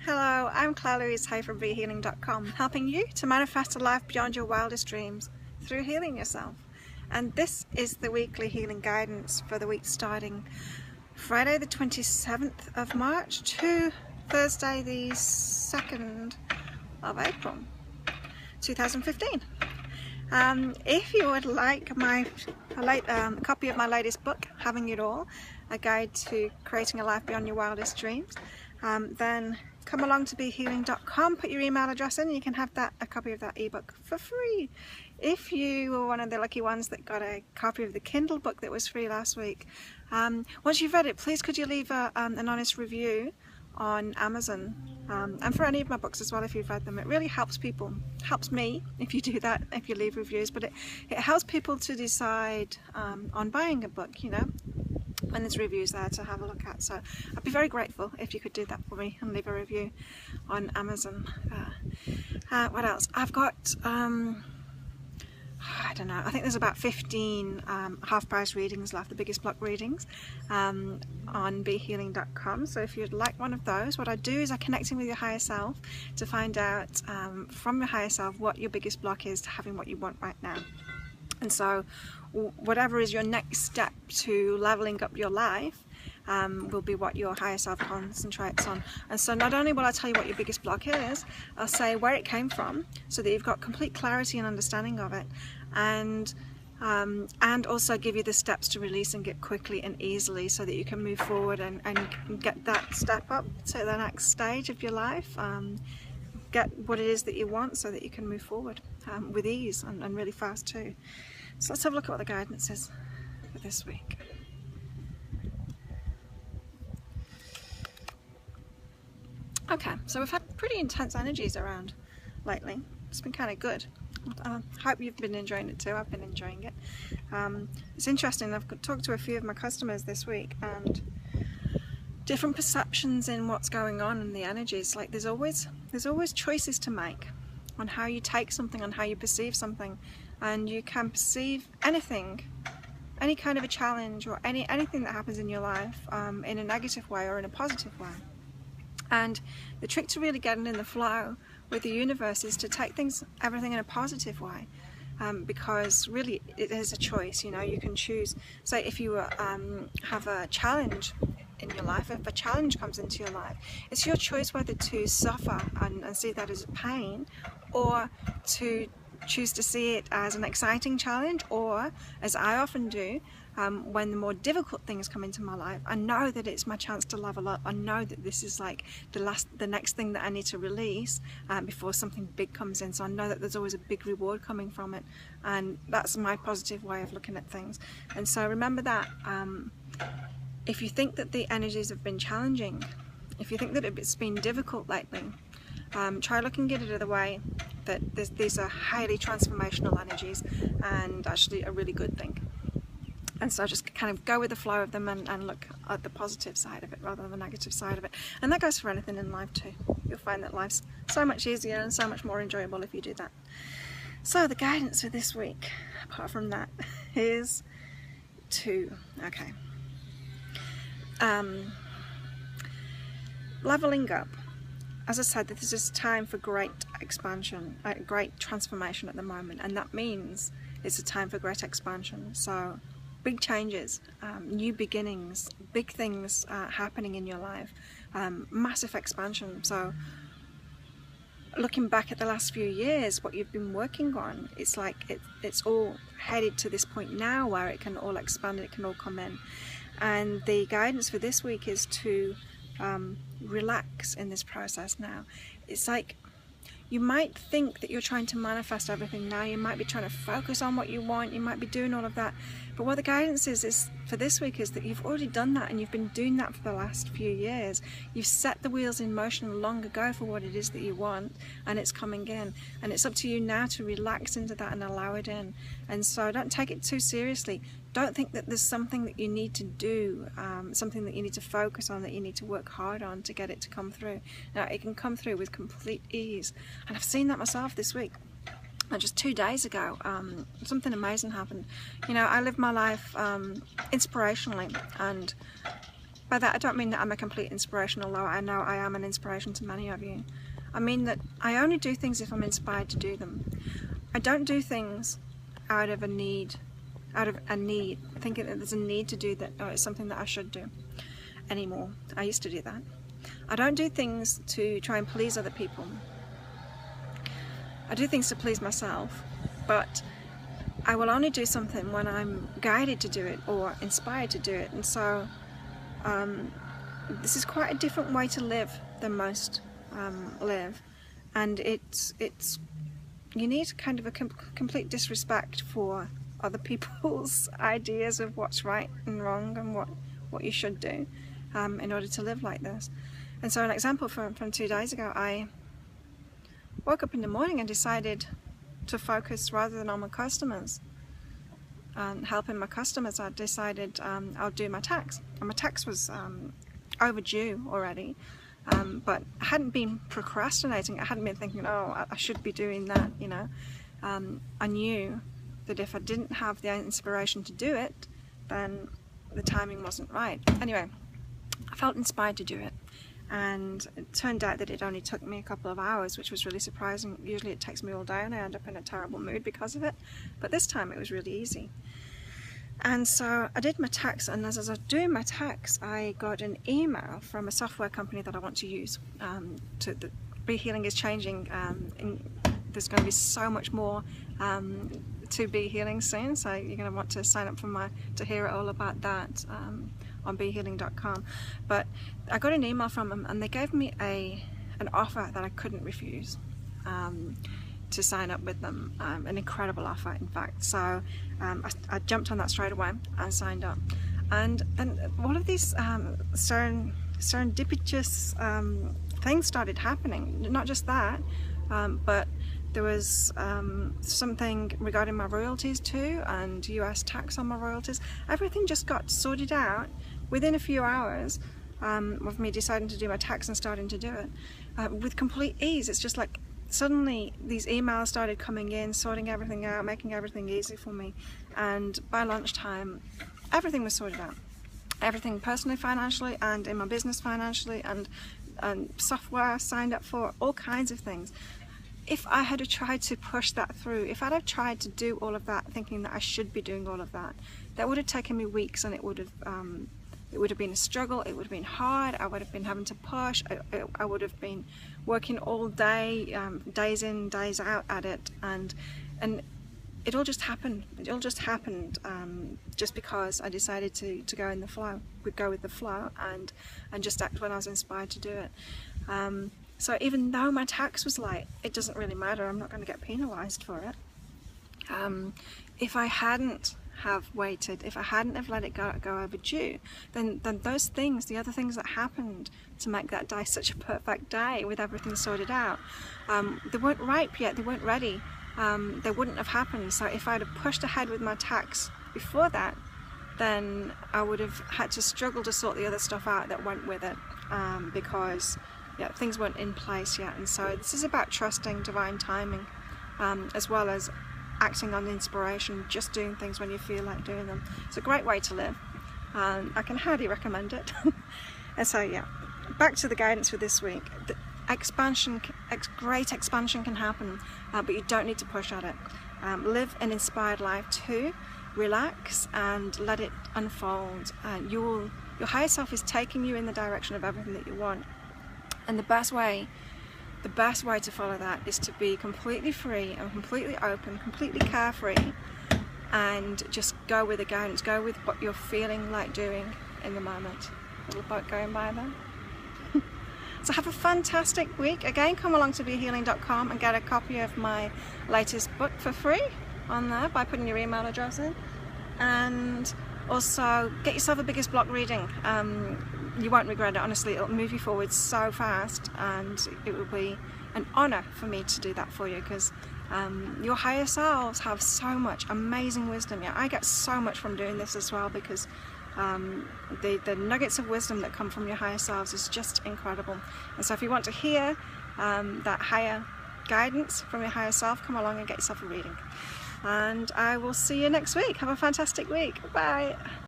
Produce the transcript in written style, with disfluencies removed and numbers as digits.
Hello, I'm Claire Louise Hay from BeHealing.com, helping you to manifest a life beyond your wildest dreams through healing yourself. And this is the weekly healing guidance for the week starting Friday the 27th of March to Thursday the 2nd of April 2015. If you would like a copy of my latest book, Having It All, a guide to creating a life beyond your wildest dreams, then come along to BeHealing.com, put your email address in, and you can have a copy of that ebook for free. If you were one of the lucky ones that got a copy of the Kindle book that was free last week, once you've read it, please could you leave an honest review on Amazon, and for any of my books as well if you've read them. It really helps people, helps me if you do that, if you leave reviews, but it helps people to decide on buying a book, you know, when there's reviews there to have a look at. So I'd be very grateful if you could do that for me and leave a review on Amazon. What else? I've got I don't know, I think there's about 15 half-price readings left, the biggest block readings, on BeHealing.com. So if you'd like one of those, what I do is I connect in with your higher self to find out from your higher self what your biggest block is to having what you want right now. And so whatever is your next step to leveling up your life will be what your higher self concentrates on. And so not only will I tell you what your biggest block is, I'll say where it came from so that you've got complete clarity and understanding of it, and also give you the steps to release and get quickly and easily so that you can move forward and get that step up to the next stage of your life, get what it is that you want so that you can move forward with ease and really fast too. So let's have a look at what the guidance is for this week. Okay, so we've had pretty intense energies around lately. It's been kind of good. I hope you've been enjoying it too. I've been enjoying it. It's interesting, I've talked to a few of my customers this week, and different perceptions in what's going on in the energies. Like there's always choices to make on how you take something, on how you perceive something, and you can perceive anything, any kind of a challenge or anything that happens in your life in a negative way or in a positive way. And the trick to really getting in the flow with the universe is to take everything in a positive way, because really it is a choice. You know, you can choose. So if you have a challenge in your life, if a challenge comes into your life, it's your choice whether to suffer and see that as pain, or to choose to see it as an exciting challenge, or as I often do, when the more difficult things come into my life, I know that it's my chance to level up. I know that this is like the next thing that I need to release before something big comes in. So I know that there's always a big reward coming from it, and that's my positive way of looking at things. And so remember that if you think that the energies have been challenging, if you think that it's been difficult lately, try looking at it the way that these are highly transformational energies and actually a really good thing. And so just kind of go with the flow of them and look at the positive side of it rather than the negative side of it. And that goes for anything in life too. You'll find that life's so much easier and so much more enjoyable if you do that. So the guidance for this week, apart from that, is okay. Leveling up. As I said, this is time for great expansion, great transformation at the moment, and that means it's a time for great expansion. So big changes, new beginnings, big things happening in your life, massive expansion. So looking back at the last few years, what you've been working on, it's like it's all headed to this point now where it can all expand, it can all come in. And the guidance for this week is to relax in this process now. It's like you might think that you're trying to manifest everything now, you might be trying to focus on what you want, you might be doing all of that, but what the guidance is for this week is that you've already done that, and you've been doing that for the last few years. You've set the wheels in motion long ago for what it is that you want, and it's coming in, and it's up to you now to relax into that and allow it in. And so don't take it too seriously. Don't think that there's something that you need to do, something that you need to focus on, that you need to work hard on to get it to come through. Now, it can come through with complete ease, and I've seen that myself this week. Just 2 days ago, something amazing happened. You know, I live my life inspirationally, and by that I don't mean that I'm a complete inspiration, although I know I am an inspiration to many of you. I mean that I only do things if I'm inspired to do them. I don't do things out of a need, thinking that there's a need to do that, or it's something that I should do anymore. I used to do that. I don't do things to try and please other people. I do things to please myself, but I will only do something when I'm guided to do it or inspired to do it. And so this is quite a different way to live than most live, and it's you need kind of a complete disrespect for other people's ideas of what's right and wrong and what you should do in order to live like this. And so an example from 2 days ago, I woke up in the morning and decided to focus rather than on my customers and helping my customers. I decided I'll do my tax, and my tax was overdue already, but I hadn't been procrastinating. I hadn't been thinking, oh, I should be doing that, you know. I knew that if I didn't have the inspiration to do it, then the timing wasn't right. Anyway, I felt inspired to do it, and it turned out that it only took me a couple of hours, which was really surprising. Usually it takes me all day and I end up in a terrible mood because of it, but this time it was really easy. And so I did my tax, and as I was doing my tax, I got an email from a software company that I want to use. Be Healing is changing, there's going to be so much more to Be Healing soon, so you're going to want to sign up to hear all about that on BeHealing.com. But I got an email from them, and they gave me an offer that I couldn't refuse to sign up with them, an incredible offer, in fact. So I jumped on that straight away and signed up, and all of these serendipitous things started happening. Not just that, but there was something regarding my royalties too, and US tax on my royalties. Everything just got sorted out within a few hours of me deciding to do my tax and starting to do it with complete ease. It's just like suddenly these emails started coming in, sorting everything out, making everything easy for me, and by lunchtime everything was sorted out. Everything personally, financially, and in my business financially, and software signed up for, all kinds of things. If I had tried to push that through, if I'd have tried to do all of that thinking that I should be doing all of that, that would have taken me weeks, and it would have been a struggle. It would have been hard. I would have been having to push. I would have been working all day, days in, days out at it, and it all just happened. It all just happened just because I decided to go in the flow. Go with the flow and just act when I was inspired to do it. So even though my tax was late, it doesn't really matter. I'm not going to get penalised for it. If I hadn't have waited, if I hadn't have let it go overdue, then those things, the other things that happened to make that day such a perfect day with everything sorted out, they weren't ripe yet, they weren't ready, they wouldn't have happened. So if I'd have pushed ahead with my tax before that, then I would have had to struggle to sort the other stuff out that went with it, because things weren't in place yet. And so this is about trusting divine timing, as well as acting on inspiration, just doing things when you feel like doing them. It's a great way to live. I can highly recommend it. And so back to the guidance for this week. The great expansion can happen, but you don't need to push at it. Live an inspired life too. Relax and let it unfold. Your higher self is taking you in the direction of everything that you want. And the best way to follow that is to be completely free and completely open, completely carefree, and just go with the guidance, go with what you're feeling like doing in the moment. Little boat going by there. So have a fantastic week. Again, come along to BeHealing.com and get a copy of my latest book for free on there by putting your email address in. And also get yourself a Biggest Block reading. You won't regret it, honestly. It'll move you forward so fast, and it will be an honor for me to do that for you, because your higher selves have so much amazing wisdom. I get so much from doing this as well, because the nuggets of wisdom that come from your higher selves is just incredible. And so if you want to hear that higher guidance from your higher self, come along and get yourself a reading. And I will see you next week. Have a fantastic week. Bye.